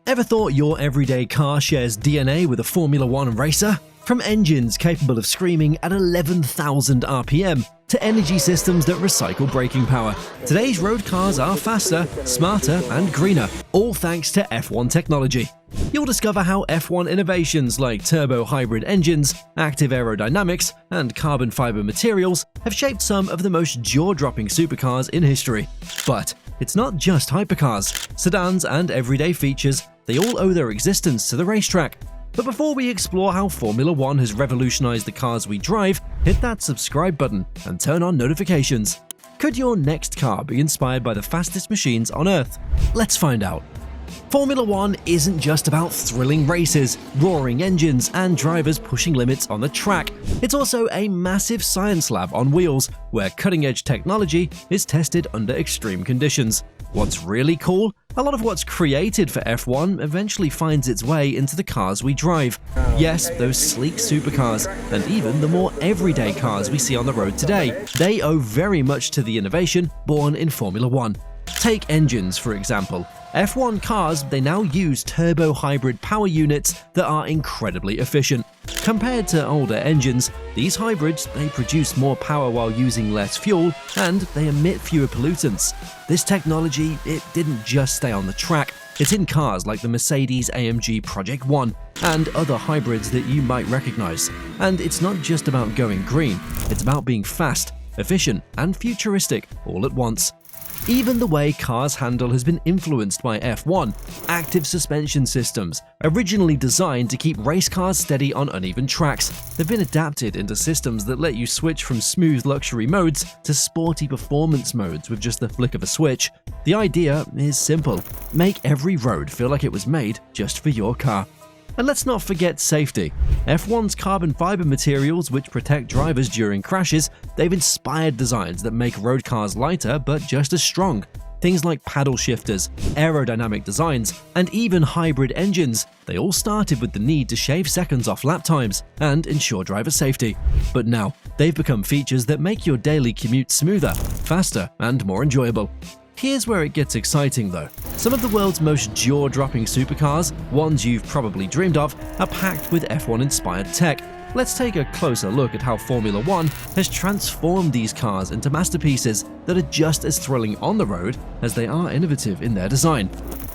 Ever thought your everyday car shares DNA with a Formula One racer? From engines capable of screaming at 11,000 RPM to energy systems that recycle braking power, today's road cars are faster, smarter, and greener, all thanks to F1 technology. You'll discover how F1 innovations like turbo hybrid engines, active aerodynamics, and carbon fiber materials have shaped some of the most jaw-dropping supercars in history. But it's not just hypercars. Sedans and everyday features, they all owe their existence to the racetrack. But before we explore how Formula One has revolutionized the cars we drive, hit that subscribe button and turn on notifications. Could your next car be inspired by the fastest machines on Earth? Let's find out. Formula One isn't just about thrilling races, roaring engines, and drivers pushing limits on the track. It's also a massive science lab on wheels, where cutting-edge technology is tested under extreme conditions. What's really cool? A lot of what's created for F1 eventually finds its way into the cars we drive. Yes, those sleek supercars, and even the more everyday cars we see on the road today, they owe very much to the innovation born in Formula One. Take engines, for example. F1 cars, they now use turbo hybrid power units that are incredibly efficient. Compared to older engines, these hybrids, they produce more power while using less fuel, and they emit fewer pollutants. This technology, it didn't just stay on the track. It's in cars like the Mercedes-AMG Project One and other hybrids that you might recognize. And it's not just about going green, it's about being fast, efficient, and futuristic all at once. Even the way cars handle has been influenced by F1. Active suspension systems, originally designed to keep race cars steady on uneven tracks, they've been adapted into systems that let you switch from smooth luxury modes to sporty performance modes with just the flick of a switch. The idea is simple: make every road feel like it was made just for your car. And let's not forget safety. F1's carbon fiber materials, which protect drivers during crashes, they've inspired designs that make road cars lighter but just as strong. Things like paddle shifters, aerodynamic designs, and even hybrid engines, they all started with the need to shave seconds off lap times and ensure driver safety. But now, they've become features that make your daily commute smoother, faster, and more enjoyable. Here's where it gets exciting though. Some of the world's most jaw-dropping supercars, ones you've probably dreamed of, are packed with F1-inspired tech. Let's take a closer look at how Formula One has transformed these cars into masterpieces that are just as thrilling on the road as they are innovative in their design.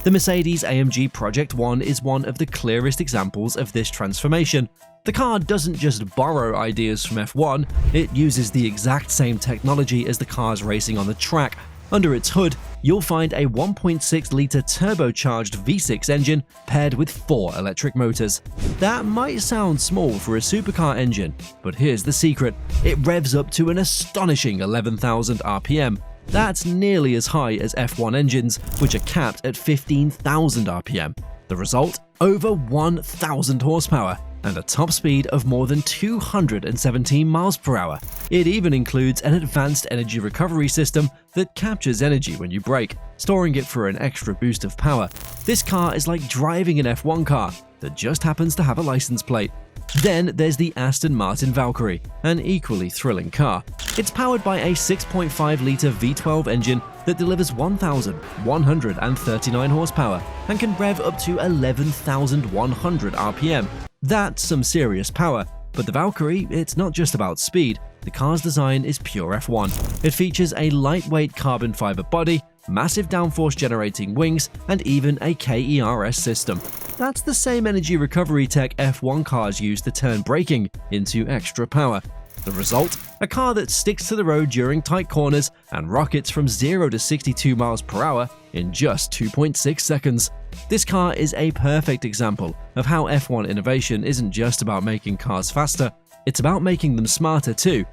The Mercedes-AMG Project One is one of the clearest examples of this transformation. The car doesn't just borrow ideas from F1, it uses the exact same technology as the cars racing on the track. Under its hood, you'll find a 1.6-litre turbocharged V6 engine paired with 4 electric motors. That might sound small for a supercar engine, but here's the secret: it revs up to an astonishing 11,000 RPM. That's nearly as high as F1 engines, which are capped at 15,000 RPM. The result? Over 1,000 horsepower and a top speed of more than 217 miles per hour. It even includes an advanced energy recovery system that captures energy when you brake, storing it for an extra boost of power. This car is like driving an F1 car that just happens to have a license plate. Then there's the Aston Martin Valkyrie, an equally thrilling car. It's powered by a 6.5-litre V12 engine that delivers 1,139 horsepower and can rev up to 11,100 RPM. That's some serious power, but the Valkyrie, it's not just about speed. The car's design is pure F1. It features a lightweight carbon fiber body, massive downforce generating wings, and even a KERS system. That's the same energy recovery tech F1 cars use to turn braking into extra power. The result? A car that sticks to the road during tight corners and rockets from 0 to 62 miles per hour in just 2.6 seconds. This car is a perfect example of how F1 innovation isn't just about making cars faster, it's about making them smarter too.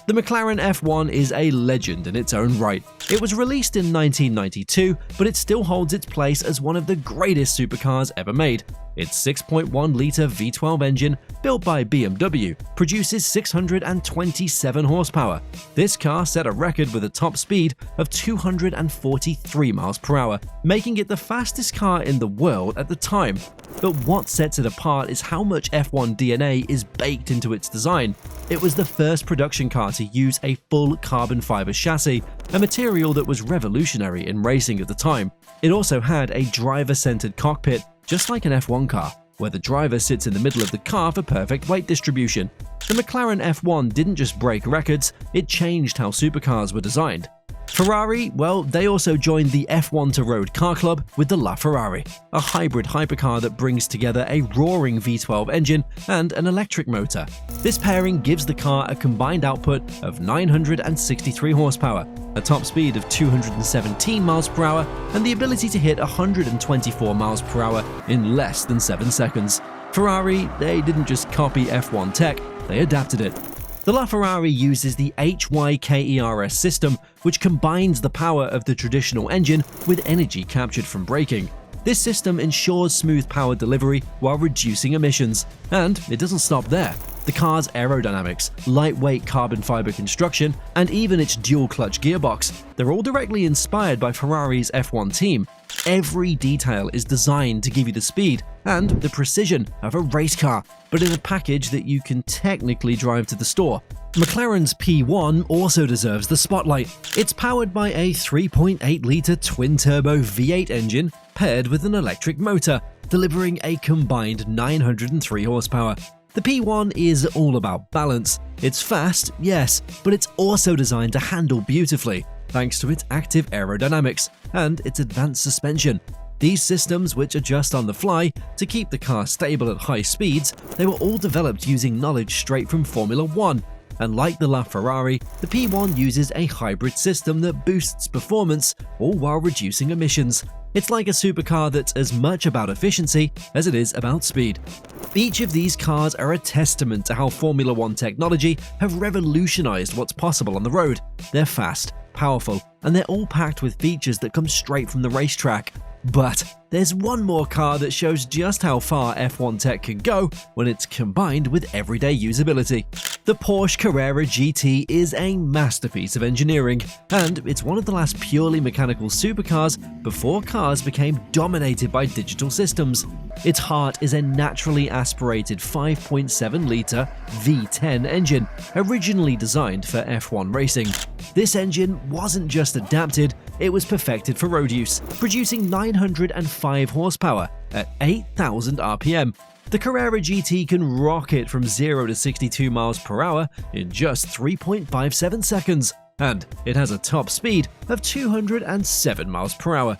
The McLaren F1 is a legend in its own right. It was released in 1992, but it still holds its place as one of the greatest supercars ever made. Its 6.1-litre V12 engine, built by BMW, produces 627 horsepower. This car set a record with a top speed of 243 miles per hour, making it the fastest car in the world at the time. But what sets it apart is how much F1 DNA is baked into its design. It was the first production car to use a full carbon fiber chassis, a material that was revolutionary in racing at the time. It also had a driver-centered cockpit, just like an F1 car, where the driver sits in the middle of the car for perfect weight distribution. The McLaren F1 didn't just break records, it changed how supercars were designed. Ferrari, well, they also joined the F1 to Road car club with the LaFerrari, a hybrid hypercar that brings together a roaring V12 engine and an electric motor. This pairing gives the car a combined output of 963 horsepower, a top speed of 217 miles per hour, and the ability to hit 124 miles per hour in less than 7 seconds. Ferrari, they didn't just copy F1 tech, they adapted it. The LaFerrari uses the HYKERS system, which combines the power of the traditional engine with energy captured from braking. This system ensures smooth power delivery while reducing emissions. And it doesn't stop there. The car's aerodynamics, lightweight carbon fiber construction, and even its dual-clutch gearbox, they're all directly inspired by Ferrari's F1 team. Every detail is designed to give you the speed and the precision of a race car, but in a package that you can technically drive to the store. McLaren's P1 also deserves the spotlight. It's powered by a 3.8-litre twin-turbo V8 engine paired with an electric motor, delivering a combined 903 horsepower. The P1 is all about balance. It's fast, yes, but it's also designed to handle beautifully, thanks to its active aerodynamics and its advanced suspension. These systems, which adjust on the fly to keep the car stable at high speeds, they were all developed using knowledge straight from Formula 1. And like the LaFerrari, the P1 uses a hybrid system that boosts performance, all while reducing emissions. It's like a supercar that's as much about efficiency as it is about speed. Each of these cars are a testament to how Formula 1 technology have revolutionized what's possible on the road. They're fast, powerful, and they're all packed with features that come straight from the racetrack. But there's one more car that shows just how far F1 tech can go when it's combined with everyday usability. The Porsche Carrera GT is a masterpiece of engineering, and it's one of the last purely mechanical supercars before cars became dominated by digital systems. Its heart is a naturally aspirated 5.7-litre V10 engine, originally designed for F1 racing. This engine wasn't just adapted, it was perfected for road use, producing 905 horsepower at 8,000 RPM. The Carrera GT can rocket from 0 to 62 miles per hour in just 3.57 seconds, and it has a top speed of 207 miles per hour.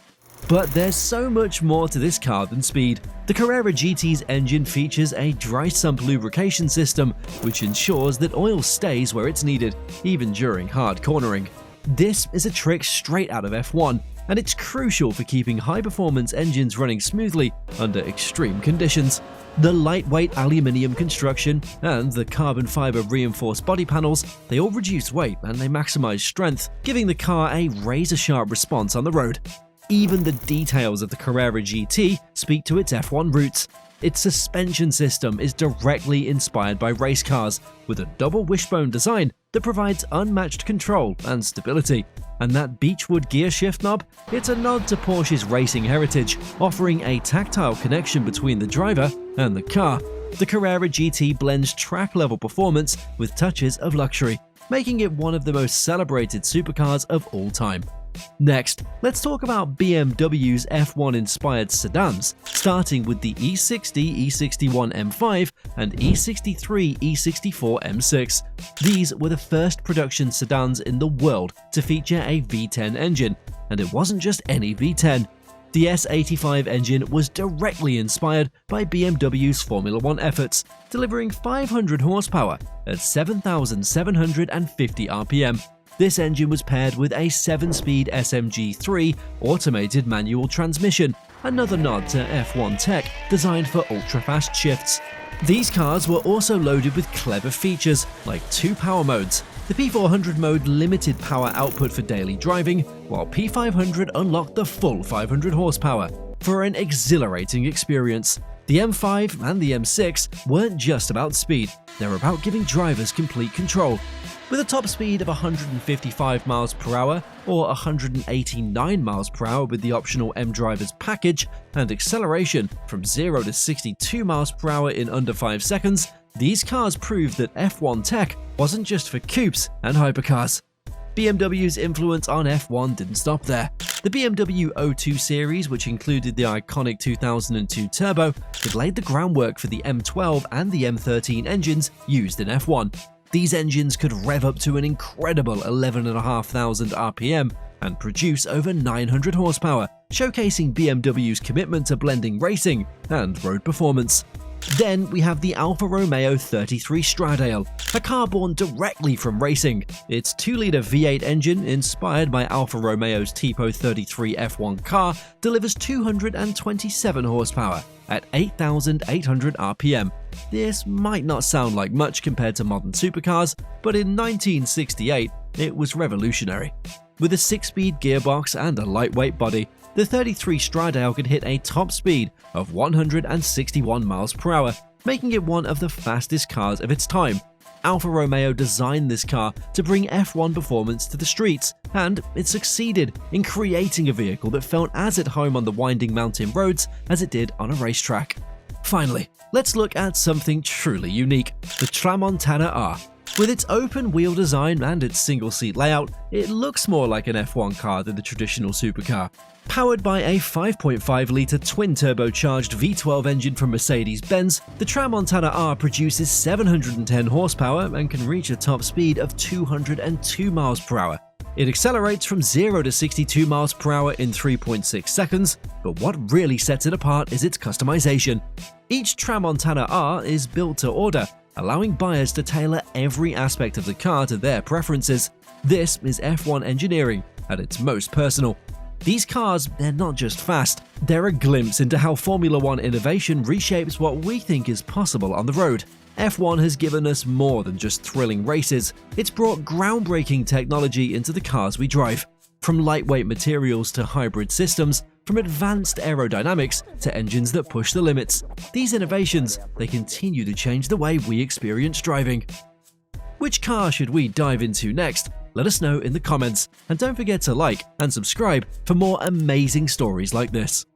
But there's so much more to this car than speed. The Carrera GT's engine features a dry sump lubrication system, which ensures that oil stays where it's needed, even during hard cornering. This is a trick straight out of F1, and it's crucial for keeping high-performance engines running smoothly under extreme conditions. The lightweight aluminium construction and the carbon fiber reinforced body panels, they all reduce weight and they maximize strength, giving the car a razor-sharp response on the road. Even the details of the Carrera GT speak to its F1 roots. Its suspension system is directly inspired by race cars, with a double wishbone design that provides unmatched control and stability. And that beechwood gear shift knob? It's a nod to Porsche's racing heritage, offering a tactile connection between the driver and the car. The Carrera GT blends track-level performance with touches of luxury, making it one of the most celebrated supercars of all time. Next, let's talk about BMW's F1-inspired sedans, starting with the E60 E61 M5 and E63 E64 M6. These were the first production sedans in the world to feature a V10 engine, and it wasn't just any V10. The S85 engine was directly inspired by BMW's Formula 1 efforts, delivering 500 horsepower at 7,750 RPM. This engine was paired with a 7-speed SMG3 automated manual transmission, another nod to F1 tech designed for ultra-fast shifts. These cars were also loaded with clever features like 2 power modes. The P400 mode limited power output for daily driving, while P500 unlocked the full 500 horsepower for an exhilarating experience. The M5 and the M6 weren't just about speed, they were about giving drivers complete control. With a top speed of 155 miles per hour or 189 miles per hour with the optional M-Drivers package and acceleration from 0 to 62 miles per hour in under 5 seconds, these cars proved that F1 tech wasn't just for coupes and hypercars. BMW's influence on F1 didn't stop there. The BMW O2 series, which included the iconic 2002 turbo, had laid the groundwork for the M12 and the M13 engines used in F1. These engines could rev up to an incredible 11,500 RPM and produce over 900 horsepower, showcasing BMW's commitment to blending racing and road performance. Then we have the Alfa Romeo 33 Stradale, a car born directly from racing. Its 2-liter V8 engine, inspired by Alfa Romeo's Tipo 33 F1 car, delivers 227 horsepower at 8,800 RPM. This might not sound like much compared to modern supercars, but in 1968, it was revolutionary. With a 6-speed gearbox and a lightweight body, the 33 Stradale could hit a top speed of 161 miles per hour, making it one of the fastest cars of its time. Alfa Romeo designed this car to bring F1 performance to the streets, and it succeeded in creating a vehicle that felt as at home on the winding mountain roads as it did on a racetrack. Finally, let's look at something truly unique, the Tramontana R. With its open-wheel design and its single-seat layout, it looks more like an F1 car than the traditional supercar. Powered by a 5.5-litre twin-turbocharged V12 engine from Mercedes-Benz, the Tramontana R produces 710 horsepower and can reach a top speed of 202 miles per hour. It accelerates from 0 to 62 miles per hour in 3.6 seconds, but what really sets it apart is its customization. Each Tramontana R is built to order, allowing buyers to tailor every aspect of the car to their preferences. This is F1 engineering at its most personal. These cars, they're not just fast, they're a glimpse into how Formula One innovation reshapes what we think is possible on the road. F1 has given us more than just thrilling races, it's brought groundbreaking technology into the cars we drive. From lightweight materials to hybrid systems, from advanced aerodynamics to engines that push the limits, these innovations, they continue to change the way we experience driving. Which car should we dive into next? Let us know in the comments, and don't forget to like and subscribe for more amazing stories like this.